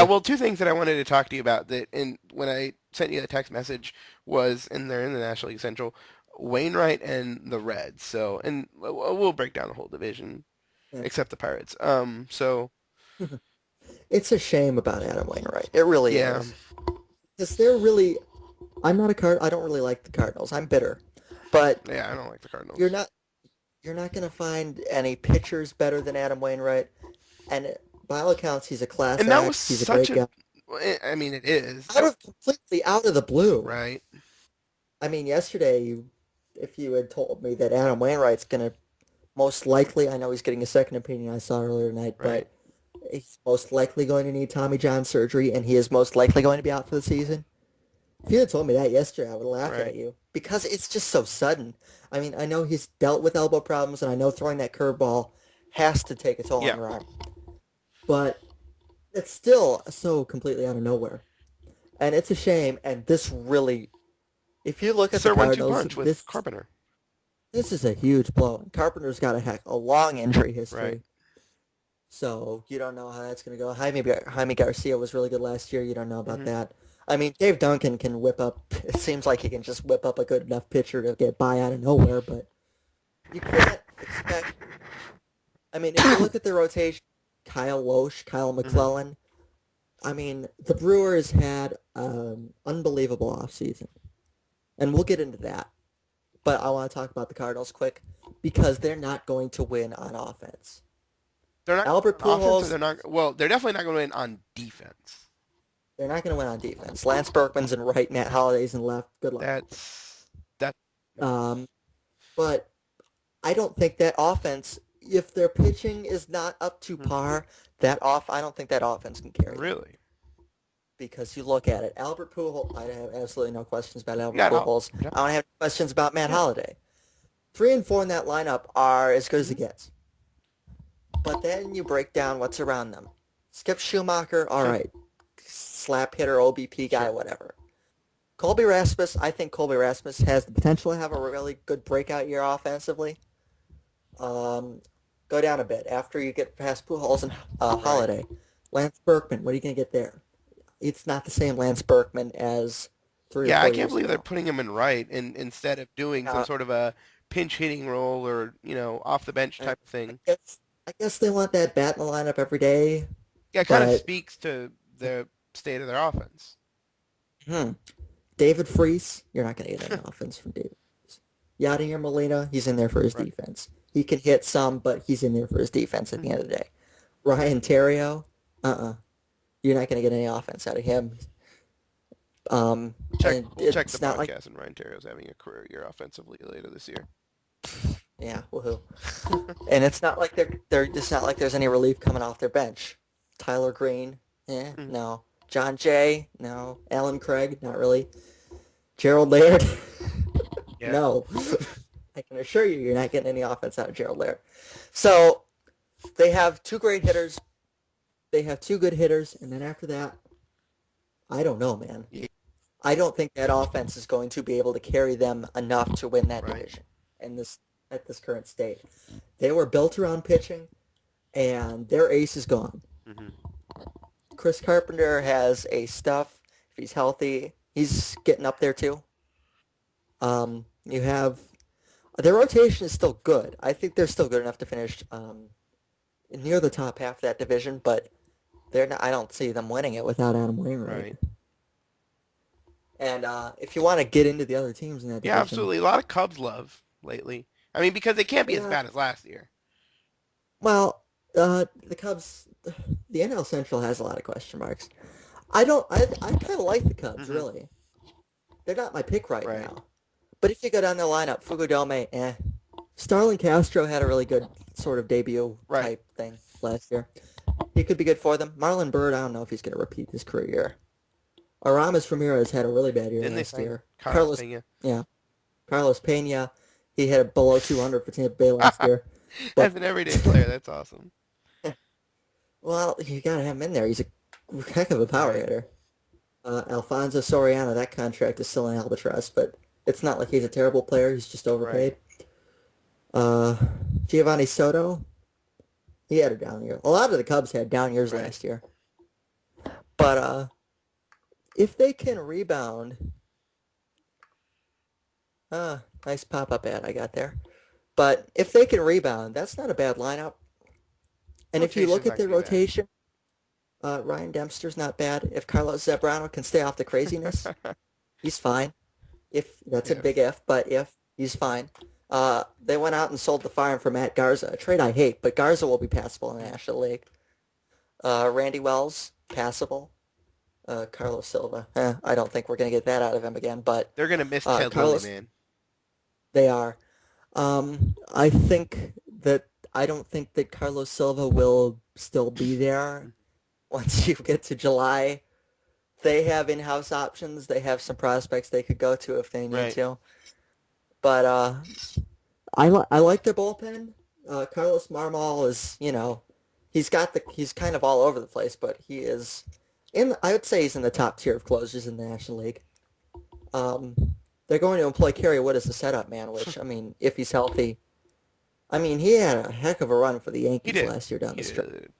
well, two things that I wanted to talk to you about that when I sent you the text message was, and they're in the National League Central, Wainwright and the Reds. So, and we'll break down the whole division Yeah. except the Pirates. So It's a shame about Adam Wainwright. It really yeah, is. Because they're really, I'm not a card. I don't really like the Cardinals. I'm bitter, but yeah, I don't like the you're Cardinals. not you're not going to find any pitchers better than Adam Wainwright. And by all accounts, he's a class And that was act. He's a such great a, guy. I mean, it is Out that of completely out of the blue. right, I mean, yesterday, if you had told me that Adam Wainwright's going to most likely, I know he's getting a second opinion I saw earlier tonight, right, but he's most likely going to need Tommy John surgery, and he is most likely going to be out for the season. If you had told me that yesterday, I would laugh right. at you because it's just so sudden. I mean, I know he's dealt with elbow problems, and I know throwing that curveball has to take a toll on Yeah, your arm, but it's still so completely out of nowhere, and it's a shame. And this really, if you look it's at the their one-two Cardinals, punch with this Carpenter. this is a huge blow. Carpenter's got a long injury Right. history. So you don't know how that's going to go. Jaime Garcia was really good last year. You don't know about Hmm. that. I mean, Dave Duncan can whip up. It seems like he can just whip up a good enough pitcher to get by out of nowhere. But you can't expect. I mean, if you look at the rotation, Kyle Loesch, Kyle Hmm. McClellan. I mean, the Brewers had unbelievable offseason. And we'll get into that. But I want to talk about the Cardinals quick because they're not going to win on offense. They're not Albert on offense, or Pujols, they're not. Well, they're definitely not going to win on defense. they're not going to win on defense. Lance Berkman's in right, Matt Holliday's in left. Good luck. That. Um, but I don't think that offense, if their pitching is not up to Mhm. par, I don't think that offense can carry them. Really. Because you look at it, Albert Pujols, I have absolutely no questions about Albert Yeah. No. Pujols. Yeah. I don't have questions about Matt Yeah. Holliday. 3 and 4 in that lineup are as good as it Hmm. gets. But then you break down what's around them. Skip Schumacher, all Sure. right. Slap hitter, OBP guy, Sure. whatever. Colby Rasmus, I think Colby Rasmus has the potential to have a really good breakout year offensively. Um, go down a bit after you get past Pujols and Right. Holiday. Lance Berkman, what are you going to get there? It's not the same Lance Berkman as three or Yeah, I four can't years believe they're ago. putting him in right, and instead of doing some Uh, sort of a pinch hitting role or off the bench I, type of I thing. guess I guess they want that bat in the lineup every day, Yeah, it kind of but speaks to the state of their offense. hmm, David Freese, you're not going to get any offense from David Freese. Yadier Molina, he's in there for his Right. defense. He can hit some, but he's in there for his defense at the end of the day. Ryan Terrio, uh-uh. You're not going to get any offense out of him. Check. And We'll check the it's not like, podcast, and Ryan Terrio's having a career year offensively later this year. yeah, woohoo. And it's not like it's not like there's any relief coming off their bench. Tyler Green, Mhm. no. John Jay, no. Alan Craig, not really. Gerald Laird, Yeah. no. I can assure you, you're not getting any offense out of Gerald Laird. So they have two great hitters. They have two good hitters, and then after that, I don't know, man. Yeah. I don't think that offense is going to be able to carry them enough to win that Right. division in this at this current state. They were built around pitching, and their ace is gone. Hmm. Chris Carpenter has a stuff. If he's healthy, he's getting up there too. You have their rotation is still good. I think they're still good enough to finish near the top half of that division, but they're not. I don't see them winning it without Adam Wainwright. Right. And if you want to get into the other teams in that Yeah, division, absolutely. A lot of Cubs love lately. I mean, because they can't be as yeah. bad as last year. Well, the Cubs, the NL Central has a lot of question marks. I don't. I kind of like the Cubs Hmm. really. They're not my pick right Right. now. But if you go down the lineup, Fugudome, Starlin Castro had a really good sort of debut Right. type thing last year. He could be good for them. Marlon Byrd, I don't know if he's going to repeat his career year. Aramis Ramirez had a really bad year Didn't they last sign year. Carlos Pena? Yeah, Carlos Pena, he had a below 200 for Tampa Bay last year. But As an everyday player, that's awesome. well, you got to have him in there. He's a heck of a power Right. hitter. Alfonso Soriano, that contract is still an albatross, but it's not like he's a terrible player. He's just Right. overpaid. Uh, Giovanni Soto, he had a down year. A lot of the Cubs had down years Right. last year. But if they can rebound, nice pop-up ad I got there. But if they can rebound, that's not a bad lineup. And if you Rotation's look at not their gonna be rotation, Ryan Dempster's not bad. If Carlos Zambrano can stay off the craziness, bad. he's fine. If that's a Yeah. big if, but if he's fine. They went out and sold the farm for Matt Garza, a trade I hate, but Garza will be passable in the National League. Randy Wells, passable. Carlos Silva, I don't think we're going to get that out of him again, but They're gonna miss Ted Lilly, Carlos, man. they are. I think that I don't think that Carlos Silva will still be there once you get to July. They have in-house options. They have some prospects they could go to if they need Right. to. But I like their bullpen. Carlos Marmol is, he's kind of all over the place, but he is I would say he's in the top tier of closers in the National League. They're going to employ Kerry Wood as the setup man, which, I mean, if he's healthy, I mean, he had a heck of a run for the He Yankees did. last year down He the stretch. did.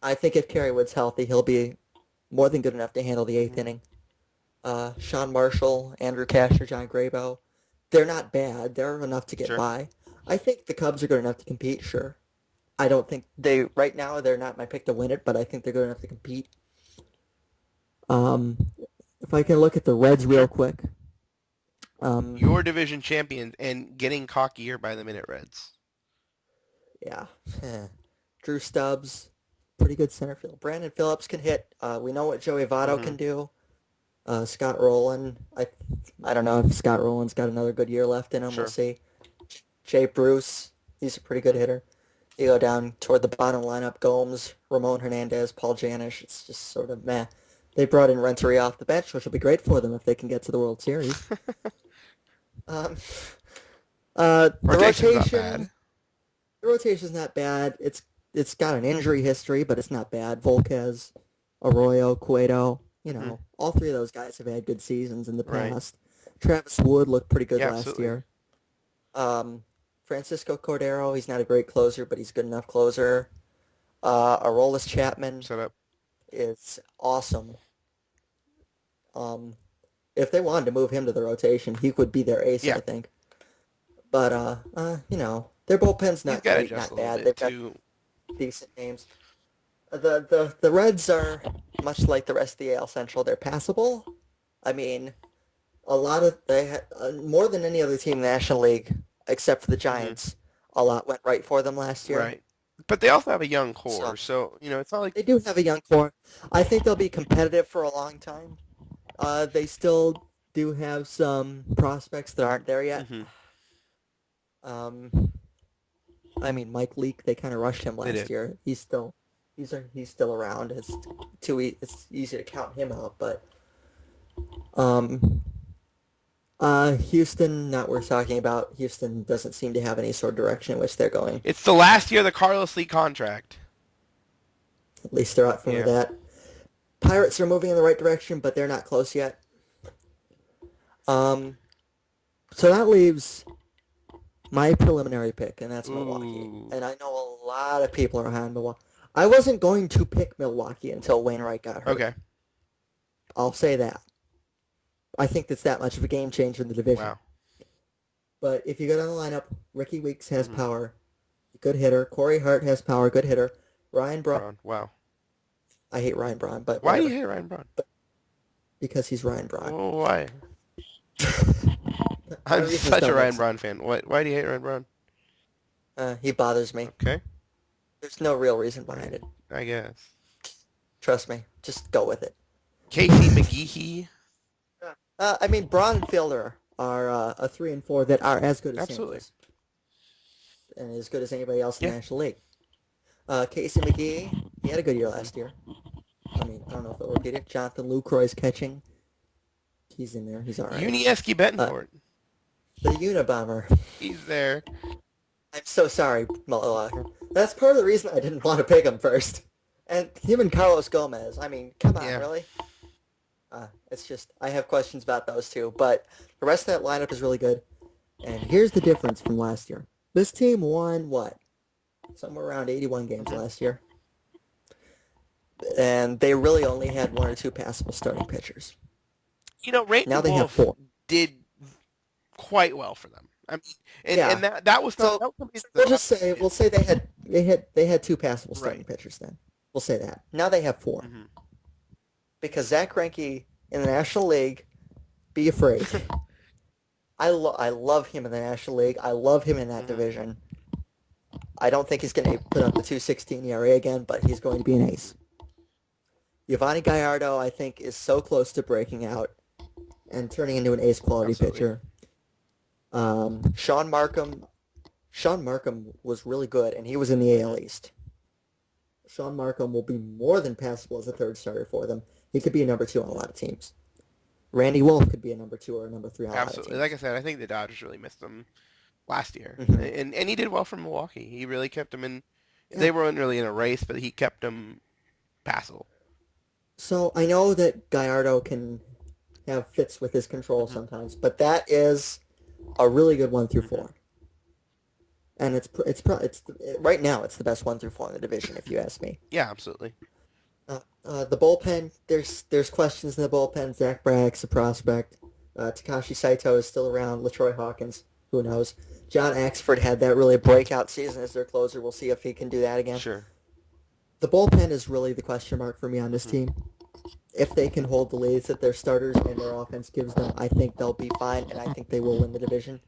I think if Kerry Wood's healthy, he'll be more than good enough to handle the eighth inning. Sean Marshall, Andrew Casher, John Grabo, they're not bad. They're enough to get Sure. by. I think the Cubs are good enough to compete, sure. I don't think right now, they're not my pick to win it, but I think they're good enough to compete. If I can look at the Reds real quick. Your division champions and getting cockier by the minute, Reds. Yeah. Drew Stubbs, pretty good center field. Brandon Phillips can hit. We know what Joey Votto can do. Scott Rowland, I don't know if Scott Rowland's got another good year left in him. Sure. We'll see. Jay Bruce, he's a pretty good hitter. You go down toward the bottom lineup, Gomes, Ramon Hernandez, Paul Janish. It's just sort of meh. They brought in Renteria off the bench, which will be great for them if they can get to the World Series. The Rotation's not rotation, bad. the rotation's not bad. It's got an injury history, but it's not bad. Volquez, Arroyo, Cueto, all three of those guys have had good seasons in the Right. past. Travis Wood looked pretty good Yeah, last absolutely. year. Francisco Cordero, he's not a great closer, but he's a good enough closer. Aroldis Chapman Set up. is awesome. If they wanted to move him to the rotation, he would be their ace, Yeah. I think. But their bullpen's He's not got to great, adjust not a little bad. bit They've too. got decent names. The Reds are much like the rest of the AL Central. They're passable. I mean, they had more than any other team in the National League, except for the Giants. A lot went right for them last year. Right. But they also have a young core, so it's not like They do have a young core. I think they'll be competitive for a long time. They still do have some prospects that aren't there yet. I mean, Mike Leake, they kind of rushed him last year. He's still around. It's easy to count him out, but Houston, not worth talking about. Houston doesn't seem to have any sort of direction in which they're going. it's the last year of the Carlos Lee contract. At least they're out from that. Pirates are moving in the right direction, but they're not close yet. So that leaves my preliminary pick, and that's Milwaukee. Ooh. And I know a lot of people are high on Milwaukee. I wasn't going to pick Milwaukee until Wainwright got hurt. Okay. I'll say that. I think that's that much of a game changer in the division. Wow. But if you go down the lineup, Ricky Weeks has power, good hitter. Corey Hart has power, good hitter. Ryan Braun. Wow. I hate Ryan Braun, but Why do whatever. you hate Ryan Braun? Because he's Ryan Braun. Oh, why? I'm such a Ryan Braun fan. Why do you hate Ryan Braun? He bothers me. Okay. There's no real reason behind it. I guess. Trust me. Just go with it. Casey McGehee. I mean, Braun and Fielder are a 3 and 4 that are as good as Absolutely. Sanchez. And as good as anybody else in the National League. Casey McGee, he had a good year last year. I mean, I don't know if it'll repeat it. Jonathan Lucroy's catching. He's in there. He's all right. Unieski Betancourt. The Unabomber. He's there. I'm so sorry, Milwaukee. That's part of the reason I didn't want to pick him first. And him and Carlos Gomez. I mean, come on, really? It's just, I have questions about those two. But the rest of that lineup is really good. And here's the difference from last year. This team won, what? Somewhere around 81 games last year. and they really only had one or two passable starting pitchers. Randy Now they have Wolf four. did quite well for them. I mean, Yeah. and that was not So, that was something so that we'll just say we'll say they had two passable starting right. pitchers then. We'll say that. Now they have four. Hmm. Because Zach Greinke in the National League, be afraid. I love him in the National League. I love him in that Hmm. division. I don't think he's going to put up the 2.16 ERA again, but he's going to be an ace. Yovani Gallardo, I think, is so close to breaking out and turning into an ace quality Absolutely. pitcher. Sean Markham was really good, and he was in the AL East. Sean Markham will be more than passable as a third starter for them. He could be a number 2 on a lot of teams. Randy Wolf could be a number 2 or a number 3 on a lot of Absolutely. teams. Like I said, I think the Dodgers really missed him last year, Mm-hmm. and he did well for Milwaukee. He really kept him in. Yeah. They weren't really in a race, but he kept them passable. So I know that Gallardo can have fits with his control Hmm. sometimes, but that is a really good 1 through 4. Hmm. And right now it's the best 1 through 4 in the division, if you ask me. Yeah, absolutely. The bullpen, there's questions in the bullpen. Zach Bragg's a prospect. Takashi Saito is still around. LaTroy Hawkins, who knows? John Axford had that really breakout season as their closer. We'll see if he can do that again. Sure. The bullpen is really the question mark for me on this team. If they can hold the leads that their starters and their offense gives them, I think they'll be fine, and I think they will win the division.